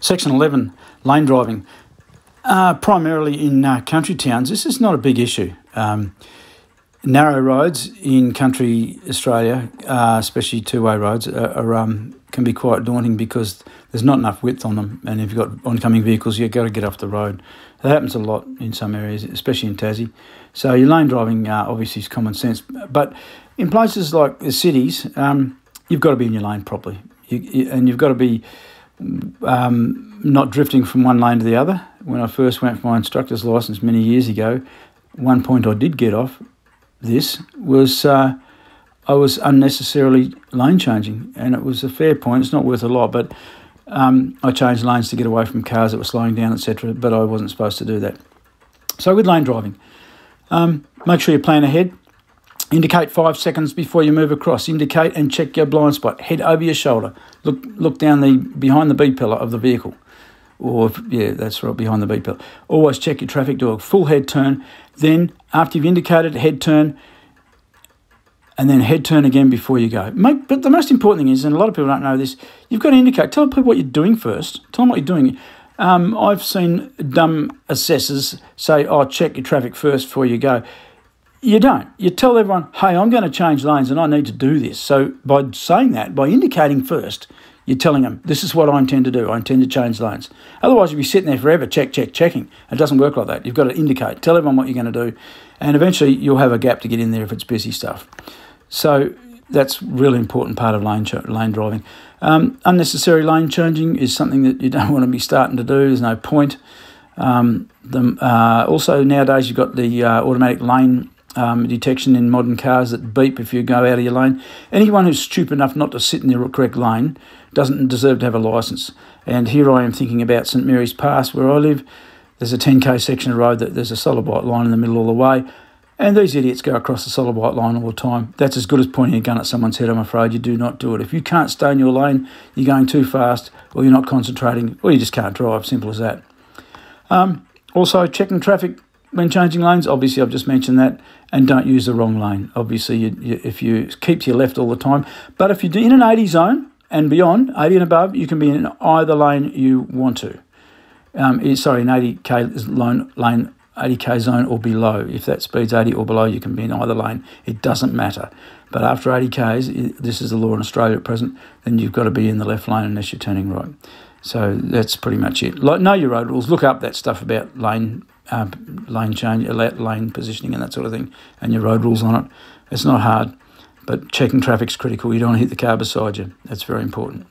Section 11, lane driving. Primarily in country towns, this is not a big issue. Narrow roads in country Australia, especially two-way roads, can be quite daunting because there's not enough width on them, and if you've got oncoming vehicles, you've got to get off the road. That happens a lot in some areas, especially in Tassie. So your lane driving obviously is common sense, but in places like the cities, you've got to be in your lane properly, and you've got to be not drifting from one lane to the other. When I first went for my instructor's licence many years ago, one point I did get off this was I was unnecessarily lane changing, and it was a fair point. It's not worth a lot, but I changed lanes to get away from cars that were slowing down, etc., but I wasn't supposed to do that. So with lane driving, make sure you plan ahead. Indicate 5 seconds before you move across. Indicate and check your blind spot. Head over your shoulder. Look down behind the B pillar of the vehicle. That's right, behind the B pillar. Always check your traffic dog. Full head turn. Then, after you've indicated, head turn, and then head turn again before you go. But the most important thing is, and a lot of people don't know this, you've got to indicate. Tell people what you're doing first. Tell them what you're doing. I've seen dumb assessors say, check your traffic first before you go. You don't. You tell everyone, hey, I'm going to change lanes and I need to do this. So by saying that, by indicating first, you're telling them, this is what I intend to do. I intend to change lanes. Otherwise, you'll be sitting there forever, checking. It doesn't work like that. You've got to indicate. Tell everyone what you're going to do. And eventually, you'll have a gap to get in there if it's busy stuff. So that's a really important part of lane driving. Unnecessary lane changing is something that you don't want to be starting to do. There's no point. Also, nowadays, you've got the automatic lane detection in modern cars that beep if you go out of your lane. Anyone who's stupid enough not to sit in the correct lane doesn't deserve to have a licence. And here I am thinking about St Mary's Pass where I live. There's a 10k section of road that there's a solid white line in the middle all the way, and these idiots go across the solid white line all the time. That's as good as pointing a gun at someone's head, I'm afraid. You do not do it. If you can't stay in your lane, you're going too fast, or you're not concentrating, or you just can't drive. Simple as that. Also, checking traffic when changing lanes, obviously I've just mentioned that, and don't use the wrong lane. Obviously, if you keep to your left all the time, but if you're in an 80 zone and beyond, 80 and above, you can be in either lane you want to. An 80k lane, 80k zone or below. If that speed's 80 or below, you can be in either lane. It doesn't matter. But after 80k's, this is the law in Australia at present, then you've got to be in the left lane unless you're turning right. So that's pretty much it. Know your road rules. Look up that stuff about lane change, lane positioning and that sort of thing, and your road rules on it. It's not hard, but checking traffic's critical. You don't want to hit the car beside you. That's very important.